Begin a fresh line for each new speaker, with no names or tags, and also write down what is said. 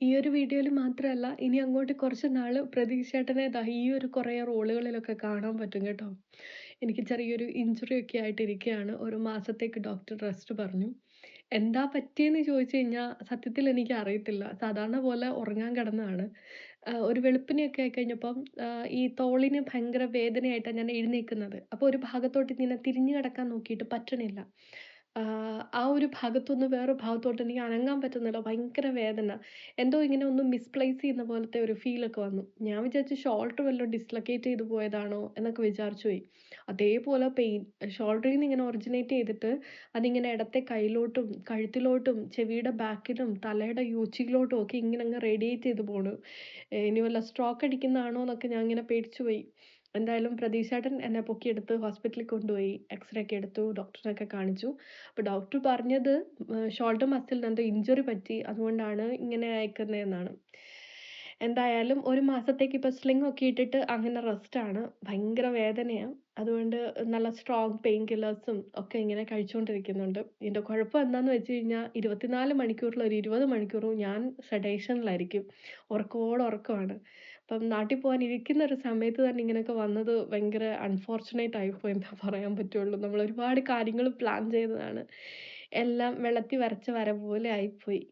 ഈ ഒരു വീഡിയോയില് മാത്രമല്ല, ഇനി അങ്ങോട്ട് കുറച്ച് നാള് പ്രതീഷ് ചേട്ടനെ ദാ ഈ ഒരു കുറേ റോളുകളിലൊക്കെ കാണാൻ പറ്റും കേട്ടോ. എനിക്ക് ചെറിയൊരു ഇൻജുറി ഒക്കെ ആയിട്ട് ഇരിക്കുകയാണ്. 1 മാസത്തേക്ക് ഡോക്ടർ റെസ്റ്റ് പറഞ്ഞു. എന്താ പറ്റിയെന്ന് ചോദിച്ചു കഴിഞ്ഞാൽ സത്യത്തിൽ എനിക്ക് അറിയത്തില്ല. സാധാരണ പോലെ ഉറങ്ങാൻ കിടന്നതാണ്. ഒരു വെളുപ്പിനെയൊക്കെ ആയിക്കഴിഞ്ഞപ്പം ഈ തോളിന് ഭയങ്കര വേദനയായിട്ടാ ഞാൻ എഴുന്നേൽക്കുന്നത്. അപ്പൊ ഒരു ഭാഗത്തോട്ട് ഇങ്ങനെ തിരിഞ്ഞ് കിടക്കാൻ നോക്കിയിട്ട് പറ്റണില്ല. ആ ഒരു ഭാഗത്തുനിന്ന് വേറെ ഭാഗത്തോട്ട് എനിക്ക് അനങ്ങാൻ പറ്റുന്നില്ല. ഭയങ്കര വേദന. എന്തോ ഇങ്ങനെ ഒന്ന് മിസ്പ്ലേസ് ചെയ്യുന്ന പോലത്തെ ഒരു ഫീലൊക്കെ വന്നു. ഞാൻ വിചാരിച്ചു ഷോൾഡർ വല്ലോം ഡിസ്ലൊക്കേറ്റ് ചെയ്ത് പോയതാണോ എന്നൊക്കെ വിചാരിച്ചു പോയി. അതേപോലെ പെയിൻ ഷോൾഡറിൽ നിന്ന് ഇങ്ങനെ ഒറിജിനേറ്റ് ചെയ്തിട്ട് അതിങ്ങനെ ഇടത്തെ കൈയിലോട്ടും, കഴുത്തിലോട്ടും, ചെവിയുടെ ബാക്കിലും, തലയുടെ ഉച്ചിയിലോട്ടും ഒക്കെ ഇങ്ങനെ അങ്ങ് റേഡിയേറ്റ് ചെയ്ത് പോണു. ഇനി വല്ല സ്ട്രോക്ക് അടിക്കുന്നതാണോ എന്നൊക്കെ ഞാൻ ഇങ്ങനെ പേടിച്ചു പോയി. എന്തായാലും പ്രതീഷ് ചേട്ടൻ എന്നെ പൊക്കിയെടുത്ത് ഹോസ്പിറ്റലിൽ കൊണ്ടുപോയി. എക്സ്റേ ഒക്കെ എടുത്തു. ഡോക്ടറിനെയൊക്കെ കാണിച്ചു. അപ്പൊ ഡോക്ടർ പറഞ്ഞത് ഷോൾഡർ മസിലിന് എന്തോ ഇഞ്ചുറി പറ്റി. അതുകൊണ്ടാണ് ഇങ്ങനെ അയക്കുന്നതെന്നാണ്. എന്തായാലും 1 മാസത്തേക്ക് ഇപ്പൊ സ്ലിംഗ് ഒക്കെ ഇട്ടിട്ട് അങ്ങനെ റെസ്റ്റാണ്. ഭയങ്കര വേദനയാ. അതുകൊണ്ട് നല്ല സ്ട്രോങ് പെയിൻ കില്ലേഴ്സും ഒക്കെ ഇങ്ങനെ കഴിച്ചുകൊണ്ടിരിക്കുന്നുണ്ട്. ഇതിന്റെ കുഴപ്പം എന്താന്ന് വെച്ച് കഴിഞ്ഞാൽ 24 മണിക്കൂറിൽ ഒരു 20 മണിക്കൂറും ഞാൻ സെഡേഷനിലായിരിക്കും. ഉറക്കോട് ഉറക്കമാണ്. അപ്പം നാട്ടിൽ പോകാൻ ഇരിക്കുന്ന ഒരു സമയത്ത് തന്നെ ഇങ്ങനെയൊക്കെ വന്നത് ഭയങ്കര അൺഫോർച്യുനേറ്റ് ആയിപ്പോയി എന്നേ പറയാൻ പറ്റുള്ളൂ. നമ്മൾ ഒരുപാട് കാര്യങ്ങൾ പ്ലാൻ ചെയ്തതാണ്. എല്ലാം വെള്ളത്തിൽ വരച്ച വര പോലെ ആയിപ്പോയി.